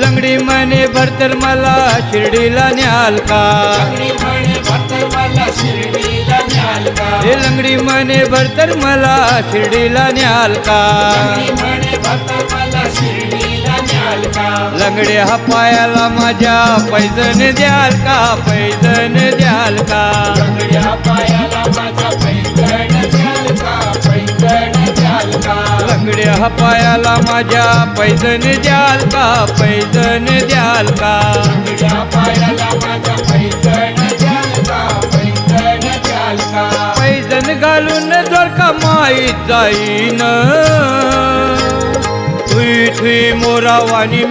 लंगडी म्हणे भरतर मला शिर्डीला न्याल का हे लंगडी म्हणे भरतर मला शिर्डीला न्याल का लंगड्या हा पायाला माझ्या पैजण द्याल का पैजण द्याल का लंगड्या पायाला माझ्या पैजण द्याल का पैजण द्याल का लंगड्या हा पायाला माझ्या पैजण द्याल का पैजण द्याल का लंगड्या पायाला माझ्या पैजण द्याल का पैजण द्याल का पैजण घालून द्वारका माईत जाईन ठुई ठुई मोरावानी